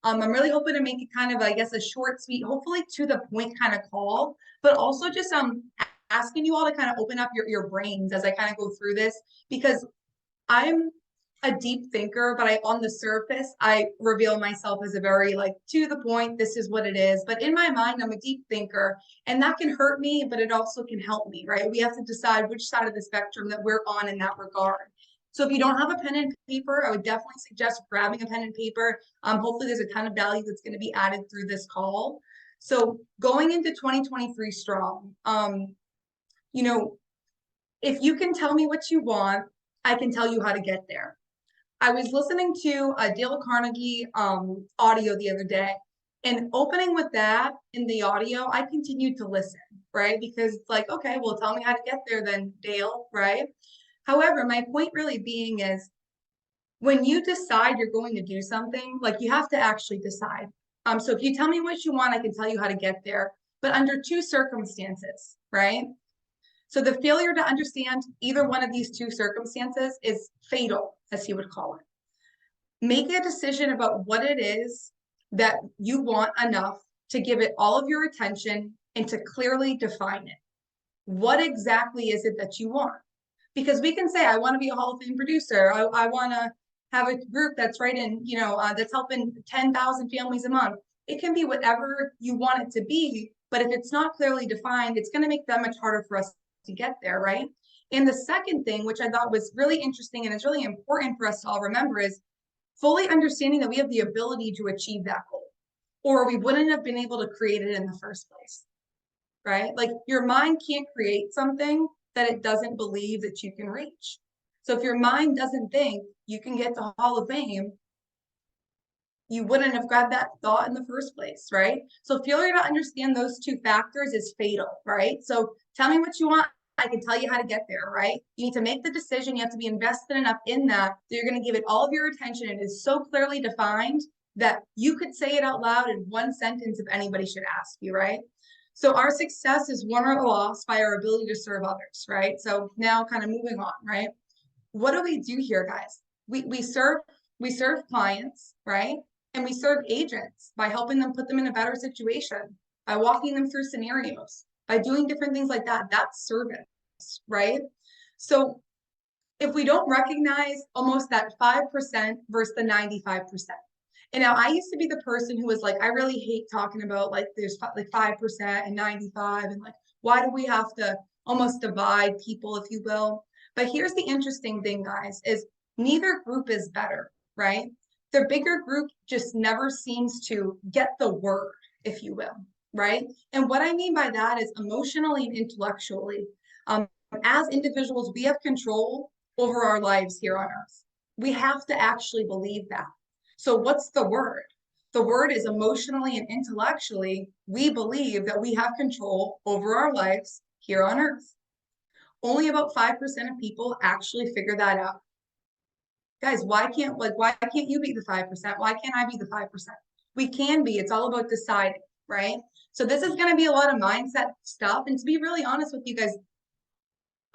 I'm really hoping to make it kind of, I guess, a short, sweet, hopefully to the point kind of call, but also just asking you all to kind of open up your brains as I kind of go through this, because I'm a deep thinker, but on the surface, I reveal myself as a very like to the point, this is what it is. But in my mind, I'm a deep thinker, and that can hurt me, but it also can help me, right? We have to decide which side of the spectrum that we're on in that regard. So if you don't have a pen and paper, I would definitely suggest grabbing a pen and paper. Hopefully there's a ton of value that's going to be added through this call. So going into 2023 strong, you know, if you can tell me what you want, I can tell you how to get there. I was listening to a Dale Carnegie audio the other day, and opening with that in the audio, I continued to listen, right? Because it's like, okay, well, tell me how to get there then, Dale, right? However, my point really being is when you decide you're going to do something, like you have to actually decide. So if you tell me what you want, I can tell you how to get there, but under two circumstances, right? So the failure to understand either one of these two circumstances is fatal, as he would call it. Make a decision about what it is that you want enough to give it all of your attention and to clearly define it. What exactly is it that you want? Because we can say, I want to be a Hall of Fame producer. I want to have a group that's writing, that's helping 10,000 families a month. It can be whatever you want it to be, but if it's not clearly defined, it's going to make that much harder for us to get there, right? And the second thing, which I thought was really interesting and is really important for us to all remember, is fully understanding that we have the ability to achieve that goal, or we wouldn't have been able to create it in the first place, right? Like your mind can't create something that it doesn't believe that you can reach. So if your mind doesn't think you can get to Hall of Fame, you wouldn't have got that thought in the first place, right? So failure to understand those two factors is fatal, right? So tell me what you want. I can tell you how to get there, right? You need to make the decision. You have to be invested enough in that you're going to give it all of your attention. It is so clearly defined that you could say it out loud in one sentence if anybody should ask you, right? So our success is won or lost by our ability to serve others, right? So now kind of moving on, right? What do we do here, guys? We serve clients, right? And we serve agents by helping them put them in a better situation, by walking them through scenarios, by doing different things like that. That's service, right? So if we don't recognize almost that 5% versus the 95%. And now I used to be the person who was like, I really hate talking about like there's like 5% and 95 and like, why do we have to almost divide people, if you will? But here's the interesting thing, guys, is neither group is better, right? The bigger group just never seems to get the word, if you will, right? And what I mean by that is emotionally and intellectually, as individuals, we have control over our lives here on earth. We have to actually believe that. So what's the word? The word is emotionally and intellectually, we believe that we have control over our lives here on earth. Only about 5% of people actually figure that out. Guys, why can't you be the 5%? Why can't I be the 5%? We can be. It's all about deciding, right? So this is going to be a lot of mindset stuff. And to be really honest with you guys,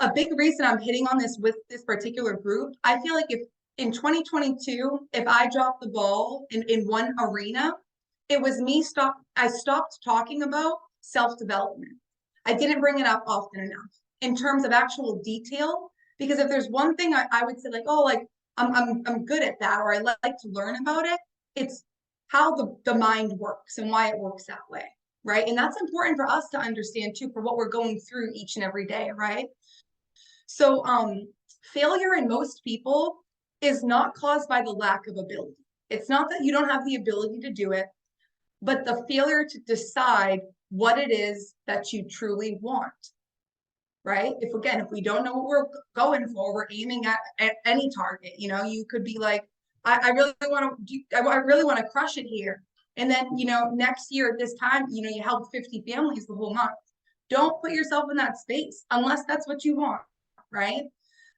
a big reason I'm hitting on this with this particular group, I feel like if in 2022, if I dropped the ball in one arena, it was I stopped talking about self-development. I didn't bring it up often enough in terms of actual detail, because if there's one thing I would say like, oh, like I'm good at that, or I like to learn about it, it's how the mind works and why it works that way, right? And that's important for us to understand too, for what we're going through each and every day, right? So failure in most people is not caused by the lack of ability. It's not that you don't have the ability to do it, but the failure to decide what it is that you truly want, right? If we don't know what we're going for, we're aiming at any target. You could be like, I really want to crush it here. And then, next year at this time, you help 50 families the whole month. Don't put yourself in that space unless that's what you want, right?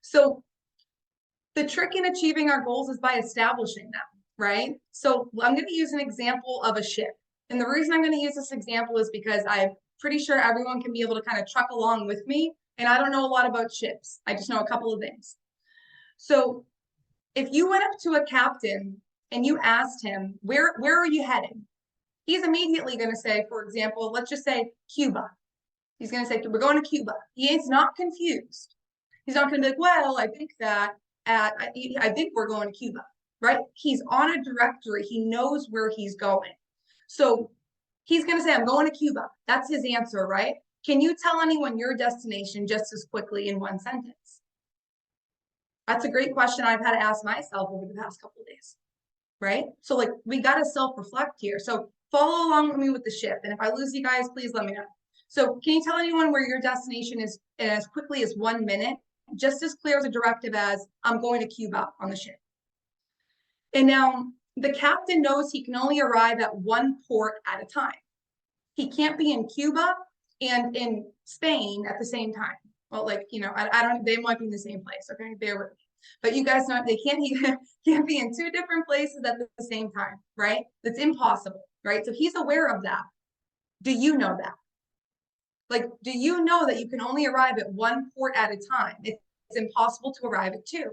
So the trick in achieving our goals is by establishing them, right? So I'm going to use an example of a ship. And the reason I'm going to use this example is because I'm pretty sure everyone can be able to kind of truck along with me. And I don't know a lot about ships. I just know a couple of things. So if you went up to a captain and you asked him, where are you heading? He's immediately going to say, for example, let's just say Cuba. He's going to say, we're going to Cuba. He is not confused. He's not going to be like, well, I think that I think we're going to Cuba, right? He's on a directory. He knows where he's going. So he's going to say, I'm going to Cuba. That's his answer, right? Can you tell anyone your destination just as quickly in one sentence? That's a great question I've had to ask myself over the past couple of days, right? So like, we got to self-reflect here. So follow along with me with the ship. And if I lose you guys, please let me know. So can you tell anyone where your destination is in as quickly as 1 minute? Just as clear as a directive as I'm going to Cuba on the ship. And now the captain knows he can only arrive at one port at a time. He can't be in Cuba and in Spain at the same time. Well, like, you know, I don't, they might be in the same place, okay? Bear with me. But you guys know they can't be in two different places at the same time, right? That's impossible, right? So he's aware of that. Do you know that? Like, do you know that you can only arrive at one port at a time? It's impossible to arrive at two.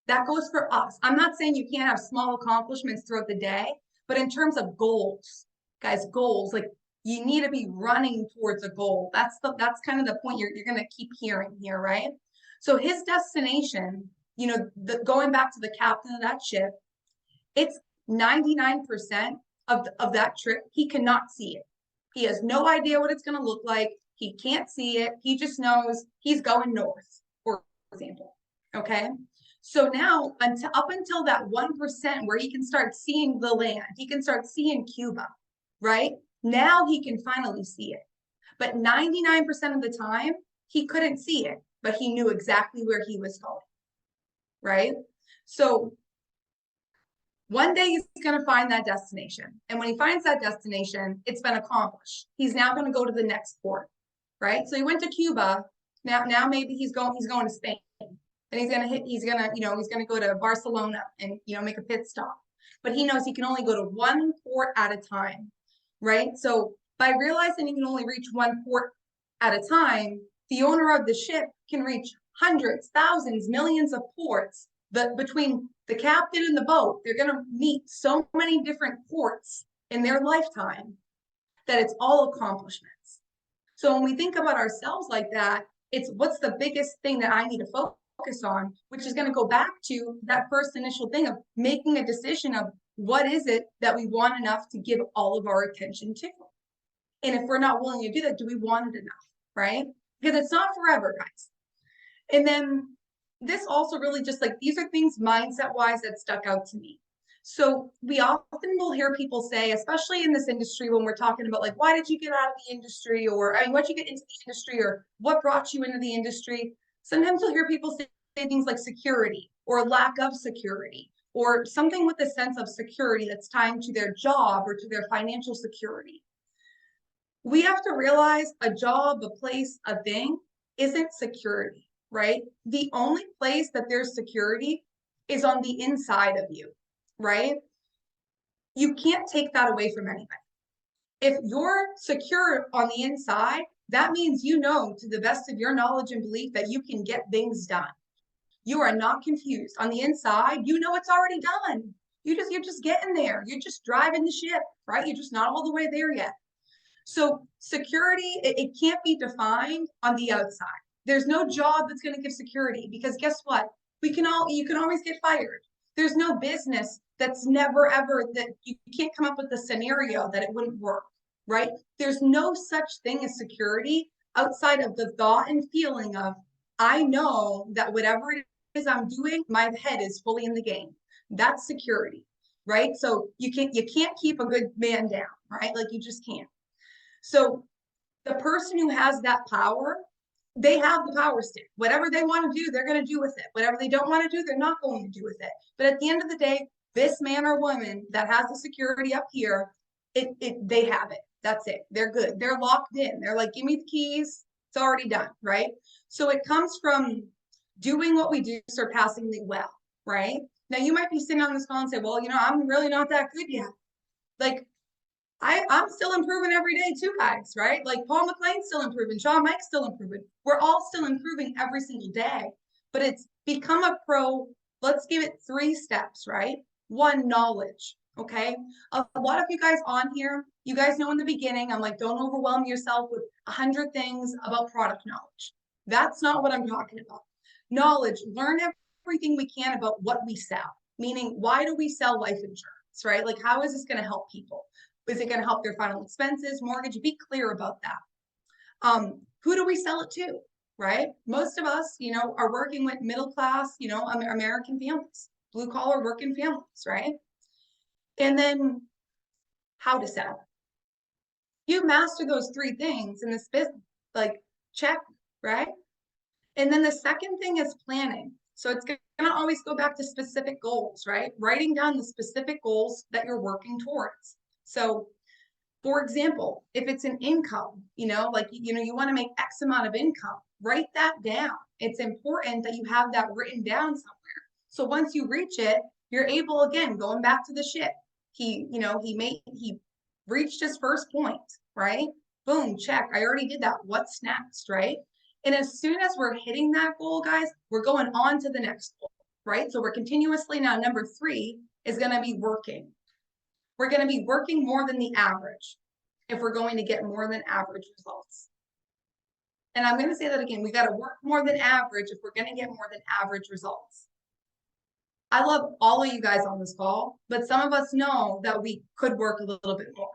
That goes for us. I'm not saying you can't have small accomplishments throughout the day, but in terms of goals, guys, goals, like you need to be running towards a goal. That's kind of the point you're going to keep hearing here, right? So his destination, you know, going back to the captain of that ship, it's 99% of that trip. He cannot see it. He has no idea what it's going to look like. He can't see it. He just knows he's going north, for example. Okay. So now up until that 1% where he can start seeing the land, he can start seeing Cuba, right? Now he can finally see it. But 99% of the time, he couldn't see it, but he knew exactly where he was going, right? So one day he's going to find that destination. And when he finds that destination, it's been accomplished. He's now going to go to the next port, right? So he went to Cuba. Now maybe he's going to Spain. And he's gonna go to Barcelona and, you know, make a pit stop. But he knows he can only go to one port at a time, right? So by realizing he can only reach one port at a time, the owner of the ship can reach hundreds, thousands, millions of ports. But between the captain and the boat, they're gonna meet so many different ports in their lifetime that it's all accomplishments. So when we think about ourselves like that, it's what's the biggest thing that I need to focus on, which is going to go back to that first initial thing of making a decision of what is it that we want enough to give all of our attention to. And if we're not willing to do that, do we want it enough, right? Because it's not forever, guys. And then this also really just like, these are things mindset wise that stuck out to me. So we often will hear people say, especially in this industry, when we're talking about like, why did you get out of the industry? Or I mean, why'd you get into the industry? Or what brought you into the industry? Sometimes you'll hear people say things like security or lack of security or something with a sense of security that's tied to their job or to their financial security. We have to realize a job, a place, a thing isn't security, right? The only place that there's security is on the inside of you, right? You can't take that away from anybody. If you're secure on the inside, that means you know to the best of your knowledge and belief that you can get things done. You are not confused. On the inside, you know it's already done. You're just getting there. You're just driving the ship, right? You're just not all the way there yet. So security, it can't be defined on the outside. There's no job that's going to give security because guess what? You can always get fired. There's no business that's never ever that you can't come up with a scenario that it wouldn't work, right? There's no such thing as security outside of the thought and feeling of, I know that whatever it is I'm doing, my head is fully in the game. That's security, right? So you can't keep a good man down, right? Like you just can't. So the person who has that power, they have the power stick. Whatever they want to do, they're going to do with it. Whatever they don't want to do, they're not going to do with it. But at the end of the day, this man or woman that has the security up here, they have it. That's it. They're good. They're locked in. They're like, give me the keys. It's already done, right? So it comes from doing what we do surpassingly well, right? Now you might be sitting on this call and say, well, you know, I'm really not that good yet. Like, I'm still improving every day too, guys, right? Like Paul McLean's still improving, Sean Mike's still improving. We're all still improving every single day, but it's become a pro. Let's give it 3 steps, right? One, knowledge. Okay. A lot of you guys on here, you guys know in the beginning, I'm like, don't overwhelm yourself with 100 things about product knowledge. That's not what I'm talking about. Knowledge, learn everything we can about what we sell, meaning why do we sell life insurance, right? Like, how is this going to help people? Is it going to help their final expenses, mortgage? Be clear about that. Who do we sell it to, right? Most of us, are working with middle class, American families, blue collar working families, right? And then how to sell. You master those three things in this business, like check, right? And then the second thing is planning. So it's going to always go back to specific goals, right? Writing down the specific goals that you're working towards. So for example, if it's an income, you want to make X amount of income, write that down. It's important that you have that written down somewhere. So once you reach it, you're able, again, going back to the ship. He reached his first point, right? Boom, check. I already did that. What's next, right? And as soon as we're hitting that goal, guys, we're going on to the next goal, right? So we're continuously now, number 3 is going to be working. We're going to be working more than the average if we're going to get more than average results. And I'm going to say that again. We got to work more than average if we're going to get more than average results. I love all of you guys on this call, but some of us know that we could work a little bit more.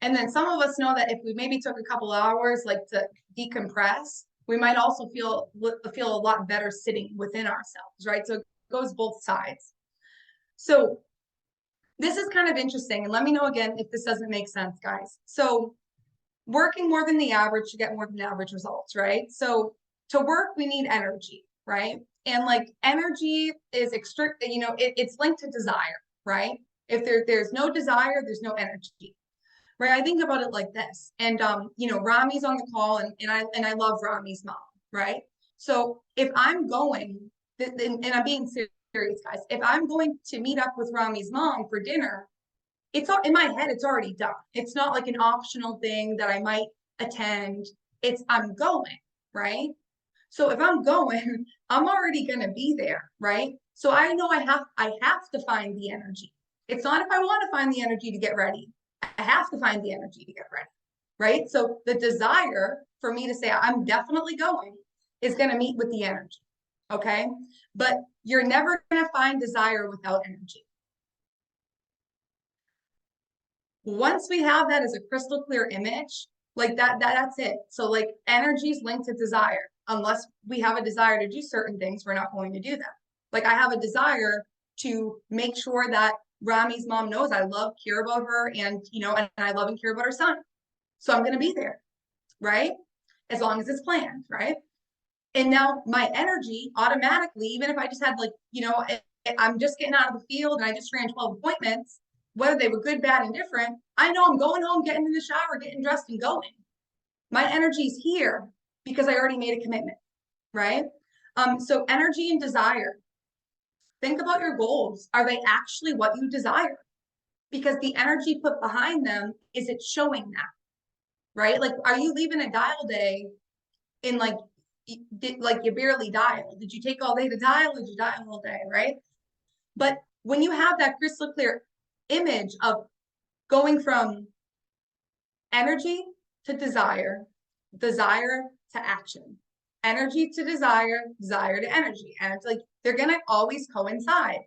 And then some of us know that if we maybe took a couple hours like to decompress, we might also feel a lot better sitting within ourselves, right? So it goes both sides. So this is kind of interesting. And let me know again if this doesn't make sense, guys. So working more than the average to get more than average results, right? So to work, we need energy, right? And like energy is it's linked to desire, right? If there's no desire, there's no energy, right? I think about it like this. And Rami's on the call, and I love Rami's mom, right? So if I'm going, and I'm being serious, guys, if I'm going to meet up with Rami's mom for dinner, it's all in my head, it's already done. It's not like an optional thing that I might attend. I'm going, right? So if I'm going, I'm already going to be there, right? So I know I have to find the energy. It's not if I want to find the energy to get ready. I have to find the energy to get ready, right? So the desire for me to say I'm definitely going is going to meet with the energy, okay? But you're never going to find desire without energy. Once we have that as a crystal clear image, like that's it. So like energy is linked to desire. Unless we have a desire to do certain things, we're not going to do them. Like I have a desire to make sure that Rami's mom knows I love, care about her, and I love and care about her son. So I'm going to be there, right? As long as it's planned, right? And now my energy automatically, even if I just had I'm just getting out of the field and I just ran 12 appointments, whether they were good, bad, and different, I know I'm going home, getting in the shower, getting dressed, and going. My energy is here because I already made a commitment, right? So energy and desire. Think about your goals. Are they actually what you desire? Because the energy put behind them, is it showing that, right? Like, are you leaving a dial day in you barely dial? Did you take all day to dial? Did you dial all day, right? But when you have that crystal clear image of going from energy to desire, desire to action, energy to desire, desire to energy. And it's like they're going to always coincide.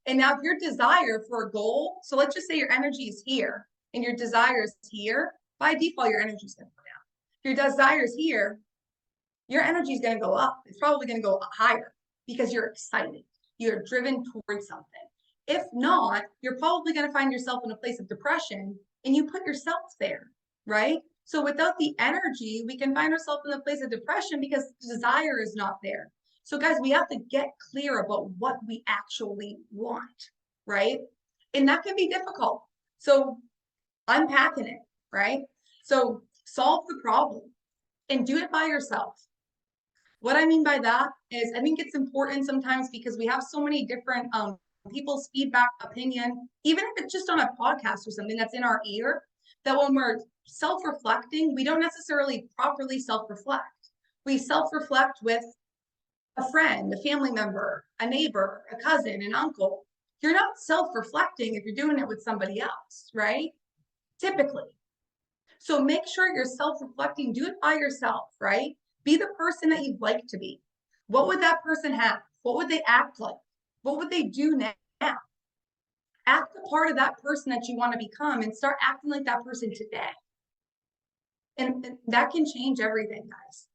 And now if your desire for a goal, so let's just say your energy is here and your desire is here, by default, your energy is going to go down. If your desire is here, your energy is going to go up. It's probably going to go higher because you're excited. You're driven towards something. If not, you're probably going to find yourself in a place of depression and you put yourself there, right? So without the energy, we can find ourselves in a place of depression because desire is not there. So guys, we have to get clear about what we actually want, right? And that can be difficult. So unpacking it, right? So solve the problem and do it by yourself. What I mean by that is I think it's important sometimes because we have so many different people's feedback, opinion, even if it's just on a podcast or something that's in our ear, that when we're self-reflecting, we don't necessarily properly self-reflect. We self-reflect with a friend, a family member, a neighbor, a cousin, an uncle, you're not self-reflecting if you're doing it with somebody else, right? Typically. So make sure you're self-reflecting, do it by yourself, right? Be the person that you'd like to be. What would that person have? What would they act like? What would they do now? Act the part of that person that you want to become and start acting like that person today. And that can change everything, guys.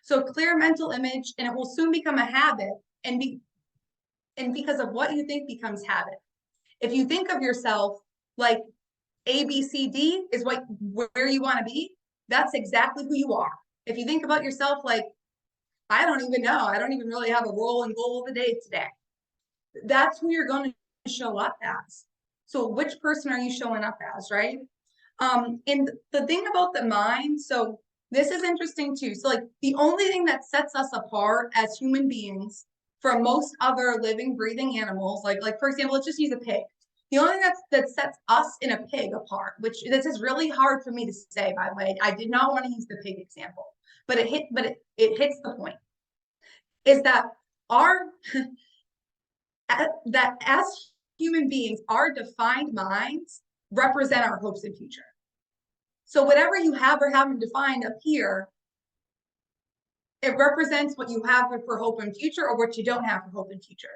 So clear mental image, and it will soon become a habit, and because of what you think becomes habit. If you think of yourself like A, B, C, D is where you want to be, that's exactly who you are. If you think about yourself like, I don't even know, I don't even really have a role and goal of the day today, that's who you're going to show up as. So which person are you showing up as, right? And the thing about the mind, so this is interesting too. So like the only thing that sets us apart as human beings from most other living, breathing animals, like for example, let's just use a pig. The only thing that sets us and a pig apart, which this is really hard for me to say, by the way. I did not want to use the pig example, but it hits the point, is that that as human beings, our defined minds represent our hopes and future. So whatever you have or haven't defined up here, it represents what you have for hope and future or what you don't have for hope and future.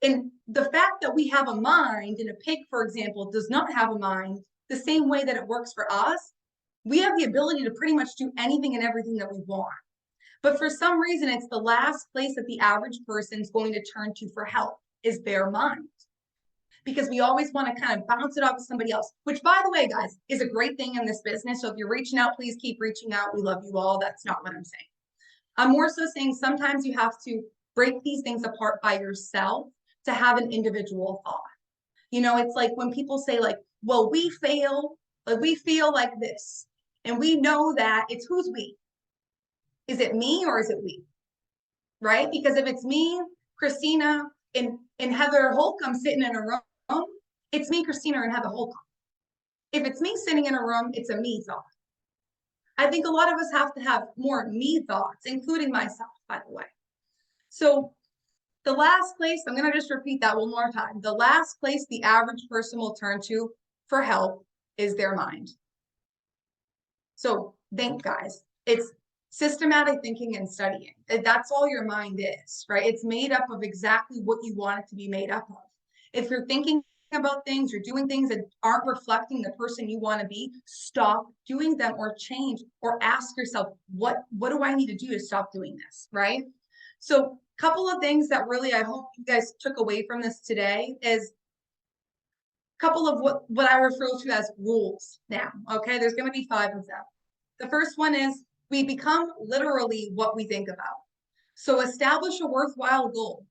And the fact that we have a mind, and a pig, for example, does not have a mind the same way that it works for us, we have the ability to pretty much do anything and everything that we want. But for some reason, it's the last place that the average person is going to turn to for help is their mind. Because we always want to kind of bounce it off to somebody else, which, by the way, guys, is a great thing in this business. So if you're reaching out, please keep reaching out. We love you all. That's not what I'm saying. I'm more so saying sometimes you have to break these things apart by yourself to have an individual thought. You know, it's like when people say like, well, we feel like this. And we know that it's who's we? Is it me or is it we? Right? Because if it's me, Christina, and Heather Holcomb sitting in a room, it's me, Christina, and Heather Holcomb. If it's me sitting in a room, it's a me thought. I think a lot of us have to have more me thoughts, including myself, by the way. So the last place, I'm going to just repeat that one more time. The last place the average person will turn to for help is their mind. So think, guys, it's systematic thinking and studying. That's all your mind is, right? It's made up of exactly what you want it to be made up of. If you're thinking about things, you're doing things that aren't reflecting the person you want to be, stop doing them or change, or ask yourself, what do I need to do to stop doing this, right? So a couple of things that really I hope you guys took away from this today is a couple of what I refer to as rules now, okay? There's going to be 5 of them. The first one is we become literally what we think about. So establish a worthwhile goal.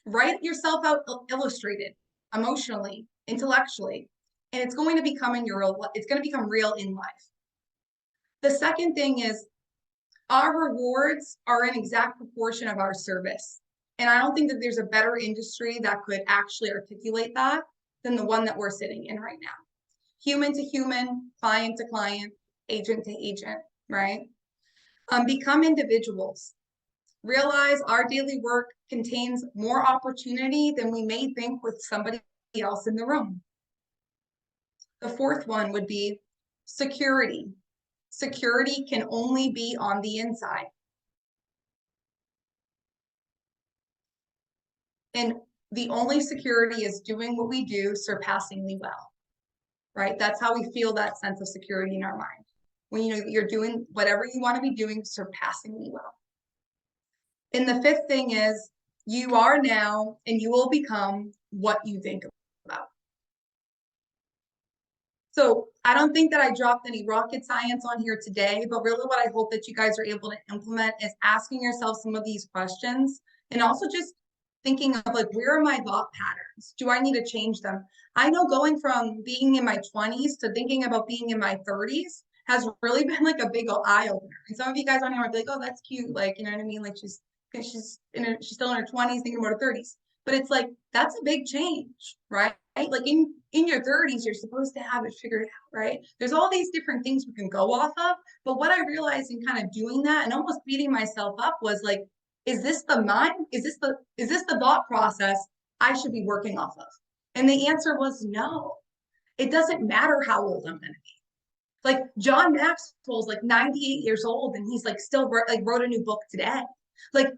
Write yourself out illustrated, emotionally, intellectually, and it's going to become it's going to become real in life. The second thing is our rewards are an exact proportion of our service. And I don't think that there's a better industry that could actually articulate that than the one that we're sitting in right now. Human to human, client to client, agent to agent, right? Become individuals. Realize our daily work contains more opportunity than we may think with somebody else in the room. The fourth one would be security. Security can only be on the inside. And the only security is doing what we do surpassingly well, right? That's how we feel that sense of security in our mind. When you know that you're doing whatever you want to be doing surpassingly well. And the fifth thing is you are now and you will become what you think about. So I don't think that I dropped any rocket science on here today, but really what I hope that you guys are able to implement is asking yourself some of these questions and also just thinking of like, where are my thought patterns? Do I need to change them? I know going from being in my 20s to thinking about being in my 30s has really been like a big eye opener. And some of you guys on here might be like, oh, that's cute. Like, you know what I mean? Like she's still in her 20s thinking about her 30s. But it's like, that's a big change, right? Like in your 30s, you're supposed to have it figured out, right? There's all these different things we can go off of. But what I realized in kind of doing that and almost beating myself up was like, is this the mind? Is this the thought process I should be working off of? And the answer was no. It doesn't matter how old I'm going to be. Like John Maxwell's like 98 years old and he's like still wrote a new book today. Like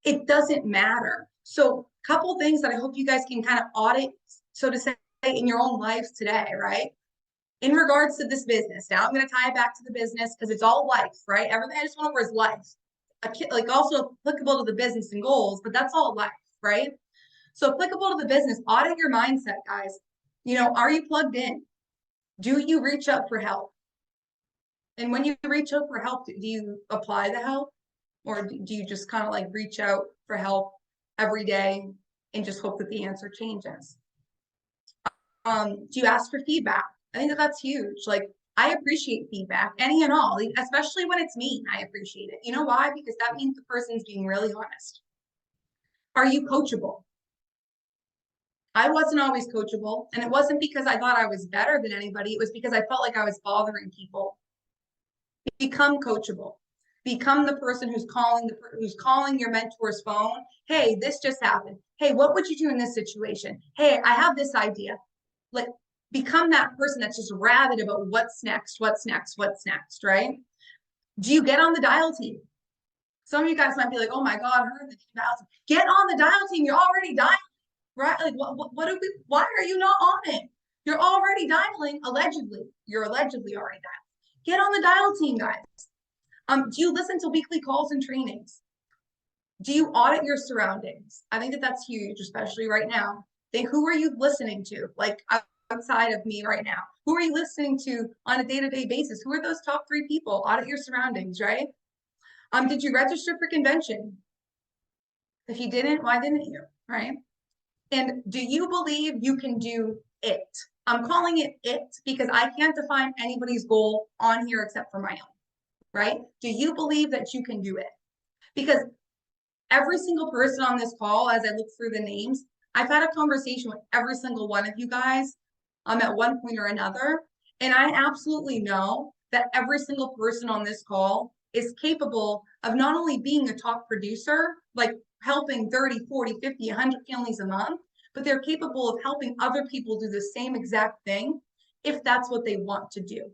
it doesn't matter. So couple things that I hope you guys can kind of audit, so to say, in your own lives today, right? In regards to this business. Now I'm going to tie it back to the business because it's all life, right? Everything I just went over is life. Like also applicable to the business and goals, but that's all life, right? So applicable to the business, audit your mindset, guys. You know, are you plugged in? Do you reach out for help? And when you reach out for help, do you apply the help? Or do you just kind of like reach out for help every day and just hope that the answer changes? Do you ask for feedback? I think that that's huge. Like, I appreciate feedback, any and all, especially when it's me. I appreciate it. You know why? Because that means the person's being really honest. Are you coachable? I wasn't always coachable, and it wasn't because I thought I was better than anybody. It was because I felt like I was bothering people. Become coachable. Become the person who's calling your mentor's phone. Hey, this just happened. Hey, what would you do in this situation? Hey, I have this idea. Like, become that person that's just rabid about what's next, right? Do you get on the dial team? Some of you guys might be like, oh my God, her and the dial team. Get on the dial team. You're already dialing, right? Like, why are you not on it? You're already dialing, allegedly. You're allegedly already dialing. Get on the dial team, guys. Do you listen to weekly calls and trainings? Do you audit your surroundings? I think that that's huge, especially right now. Think, who are you listening to? Like outside of me right now, who are you listening to on a day-to-day basis? Who are those top 3 people? Audit your surroundings, right? Did you register for convention? If you didn't, why didn't you, right? And do you believe you can do it? I'm calling it because I can't define anybody's goal on here except for my own, right? Do you believe that you can do it? Because every single person on this call, as I look through the names, I've had a conversation with every single one of you guys at one point or another. And I absolutely know that every single person on this call is capable of not only being a top producer, like helping 30, 40, 50, 100 families a month, but they're capable of helping other people do the same exact thing if that's what they want to do.